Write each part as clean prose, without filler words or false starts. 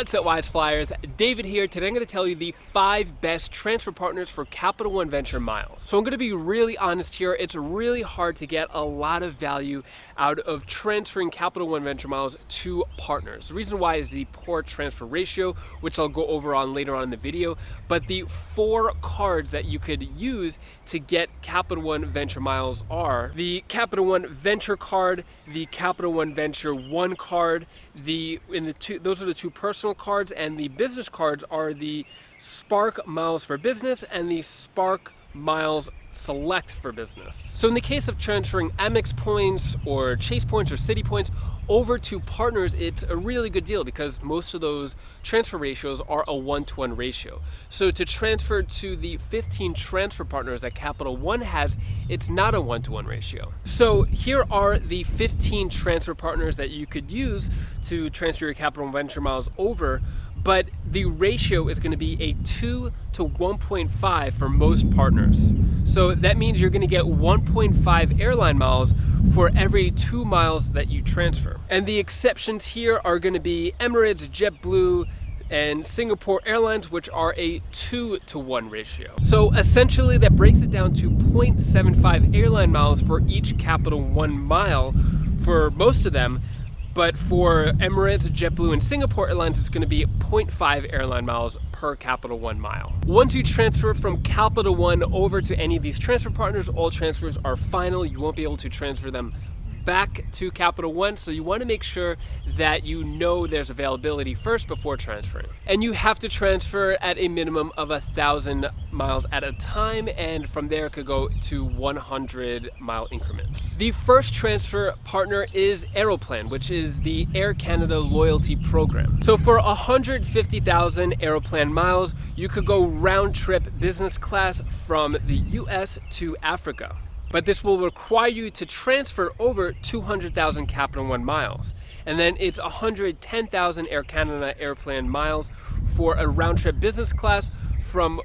What's up, Wise Flyers? David here. Today I'm going to tell you the 5 best transfer partners for Capital One Venture miles. So I'm going to be really honest here. It's really hard to get a lot of value out of transferring Capital One Venture miles to partners. The reason why is the poor transfer ratio, which I'll go over on later on in the video. But the 4 cards that you could use to get Capital One Venture miles are the Capital One Venture card, the Capital One Venture One card, those are the 2 personal cards, and the business cards are the Spark Miles for Business and the Spark Miles Select for Business. So in the case of transferring Amex points or Chase points or City points over to partners, it's a really good deal because most of those transfer ratios are a 1-to-1 ratio. So to transfer to the 15 transfer partners that Capital One has, it's not a 1-to-1 ratio. So here are the 15 transfer partners that you could use to transfer your Capital One Venture miles over, but the ratio is going to be a 2 to 1.5 for most partners. So that means you're going to get 1.5 airline miles for every 2 miles that you transfer. And the exceptions here are going to be Emirates, JetBlue, and Singapore Airlines, which are a 2 to 1 ratio. So essentially that breaks it down to 0.75 airline miles for each Capital One mile for most of them. But for Emirates, JetBlue, and Singapore Airlines, it's going to be 0.5 airline miles per Capital One mile. Once you transfer from Capital One over to any of these transfer partners, all transfers are final. You won't be able to transfer them back to Capital One, so you want to make sure that you know there's availability first before transferring. And you have to transfer at a minimum of 1,000 miles at a time, and from there it could go to 100-mile increments. The first transfer partner is Aeroplan, which is the Air Canada loyalty program. So for 150,000 Aeroplan miles, you could go round-trip business class from the US to Africa. But this will require you to transfer over 200,000 Capital One miles. And then it's 110,000 Air Canada Airplane miles for a round-trip business class from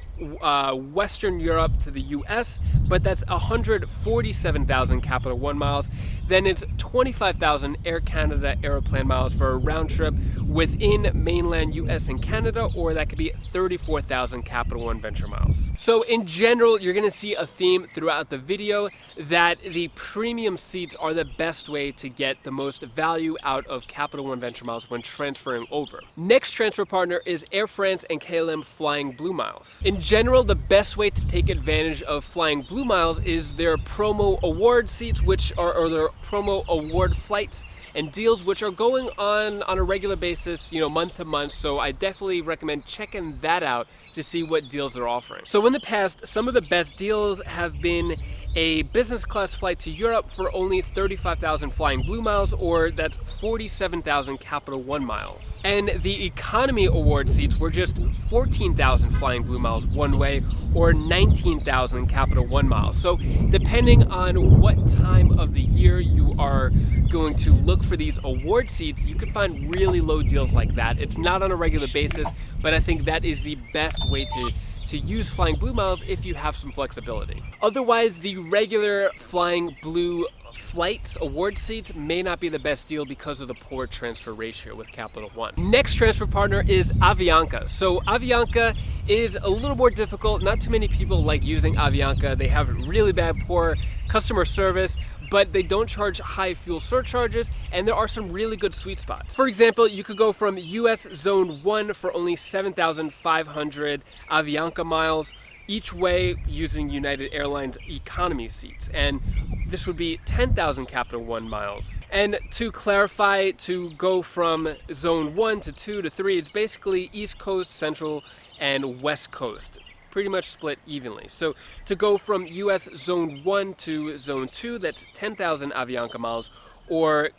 Western Europe to the US, but that's 147,000 Capital One miles. Then it's 25,000 Air Canada Aeroplan miles for a round trip within mainland US and Canada, or that could be 34,000 Capital One Venture miles. So in general, you're gonna see a theme throughout the video that the premium seats are the best way to get the most value out of Capital One Venture miles when transferring over. Next transfer partner is Air France and KLM Flying Blue Miles. In general, the best way to take advantage of Flying Blue Miles is their promo award seats, which are or their promo award flights and deals, which are going on a regular basis, month to month. So I definitely recommend checking that out to see what deals they're offering. So in the past, some of the best deals have been a business class flight to Europe for only 35,000 Flying Blue miles, or that's 47,000 Capital One miles. And the economy award seats were just 14,000 Flying Blue miles one way, or 19,000 Capital One miles. So depending on what time of the year you are going to look for these award seats, you can find really low deals like that. It's not on a regular basis, but I think that is the best way to use Flying Blue miles if you have some flexibility. Otherwise, the regular Flying Blue flights award seats may not be the best deal because of the poor transfer ratio with Capital One. Next transfer partner is Avianca. So Avianca is a little more difficult. Not too many people like using Avianca. They have really bad, poor customer service, but they don't charge high fuel surcharges, and there are some really good sweet spots. For example, you could go from US Zone 1 for only 7,500 Avianca miles each way using United Airlines economy seats, and this would be 10,000 Capital One miles. And to clarify, to go from Zone 1 to 2 to 3, it's basically East Coast, Central, and West Coast, pretty much split evenly. So to go from US Zone 1 to Zone 2, that's 10,000 Avianca miles, or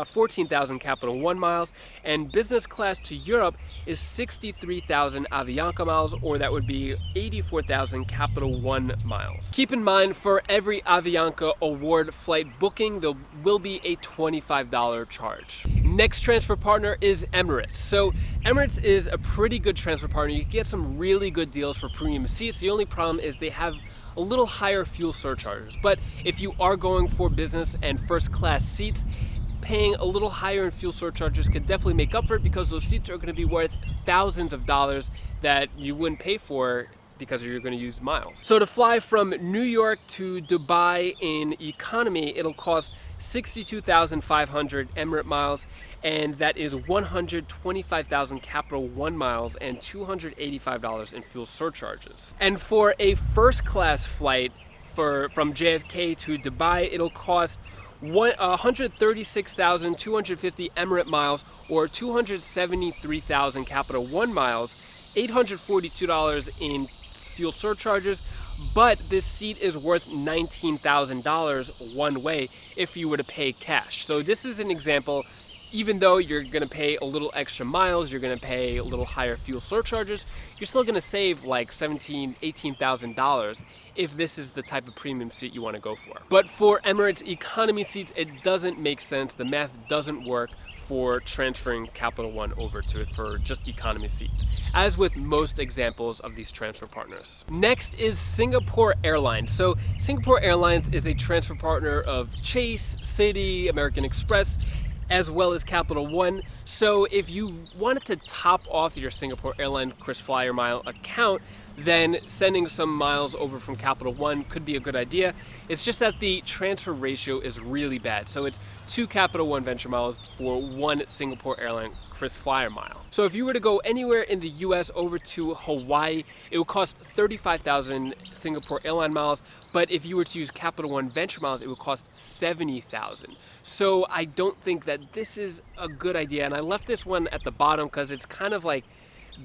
14,000 Capital One miles, and business class to Europe is 63,000 Avianca miles, or that would be 84,000 Capital One miles. Keep in mind, for every Avianca award flight booking, there will be a $25 charge. Next transfer partner is Emirates. So Emirates is a pretty good transfer partner. You can get some really good deals for premium seats. The only problem is they have a little higher fuel surcharges. But if you are going for business and first class seats, paying a little higher in fuel surcharges could definitely make up for it, because those seats are going to be worth thousands of dollars that you wouldn't pay for because you're going to use miles. So to fly from New York to Dubai in economy, it'll cost 62,500 Emirate miles, and that is 125,000 Capital One miles and $285 in fuel surcharges. And for a first class flight from JFK to Dubai, it'll cost 136,250 Emirate miles, or 273,000 Capital One miles, $842 in fuel surcharges, but this seat is worth $19,000 one way if you were to pay cash. So this is an example. Even though you're going to pay a little extra miles, you're going to pay a little higher fuel surcharges, you're still going to save like $17,000, $18,000 if this is the type of premium seat you want to go for. But for Emirates economy seats, it doesn't make sense. The math doesn't work for transferring Capital One over to it for just economy seats, as with most examples of these transfer partners. Next is Singapore Airlines. So Singapore Airlines is a transfer partner of Chase, Citi, American Express, as well as Capital One. So if you wanted to top off your Singapore Airlines KrisFlyer Mile account, then sending some miles over from Capital One could be a good idea. It's just that the transfer ratio is really bad. So it's 2 Capital One Venture miles for 1 Singapore Airlines KrisFlyer Mile. So if you were to go anywhere in the US over to Hawaii, it would cost 35,000 Singapore Airlines miles, but if you were to use Capital One Venture miles, it would cost 70,000. So I don't think that this is a good idea, and I left this one at the bottom because it's kind of like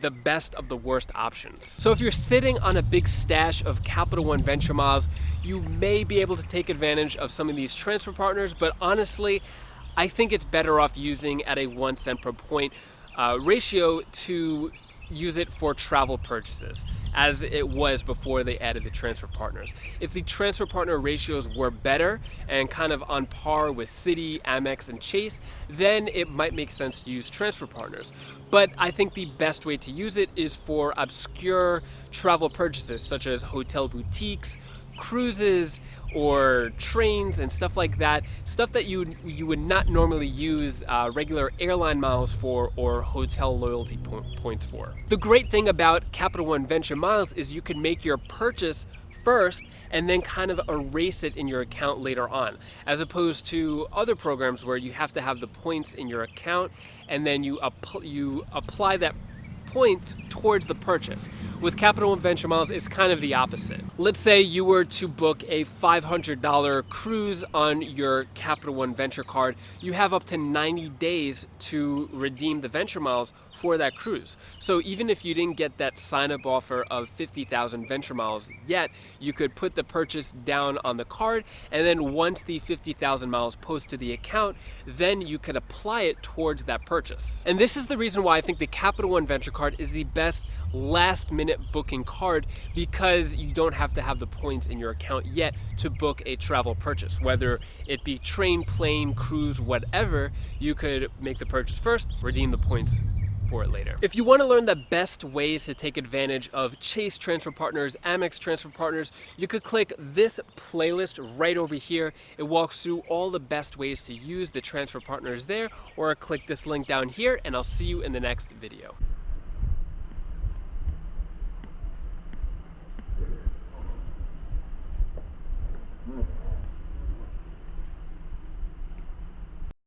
the best of the worst options. So if you're sitting on a big stash of Capital One Venture miles, you may be able to take advantage of some of these transfer partners, but honestly, I think it's better off using at a 1 cent per point ratio to use it for travel purchases, as it was before they added the transfer partners. If the transfer partner ratios were better and kind of on par with Citi, Amex, and Chase, then it might make sense to use transfer partners. But I think the best way to use it is for obscure travel purchases, such as hotel boutiques, cruises, or trains and stuff like that, stuff that you would not normally use regular airline miles for or hotel loyalty points for. The great thing about Capital One Venture miles is you can make your purchase first and then kind of erase it in your account later on, as opposed to other programs where you have to have the points in your account and then you apply that point towards the purchase. With Capital One Venture miles, it's kind of the opposite. Let's say you were to book a $500 cruise on your Capital One Venture card. You have up to 90 days to redeem the Venture miles for that cruise. So even if you didn't get that sign-up offer of 50,000 Venture miles yet, you could put the purchase down on the card, and then once the 50,000 miles post to the account, then you could apply it towards that purchase. And this is the reason why I think the Capital One Venture card is the best last-minute booking card, because you don't have to have the points in your account yet to book a travel purchase. Whether it be train, plane, cruise, whatever, you could make the purchase first, redeem the points for it later. If you want to learn the best ways to take advantage of Chase transfer partners, Amex transfer partners, you could click this playlist right over here. It walks through all the best ways to use the transfer partners there, or click this link down here, and I'll see you in the next video. Mm.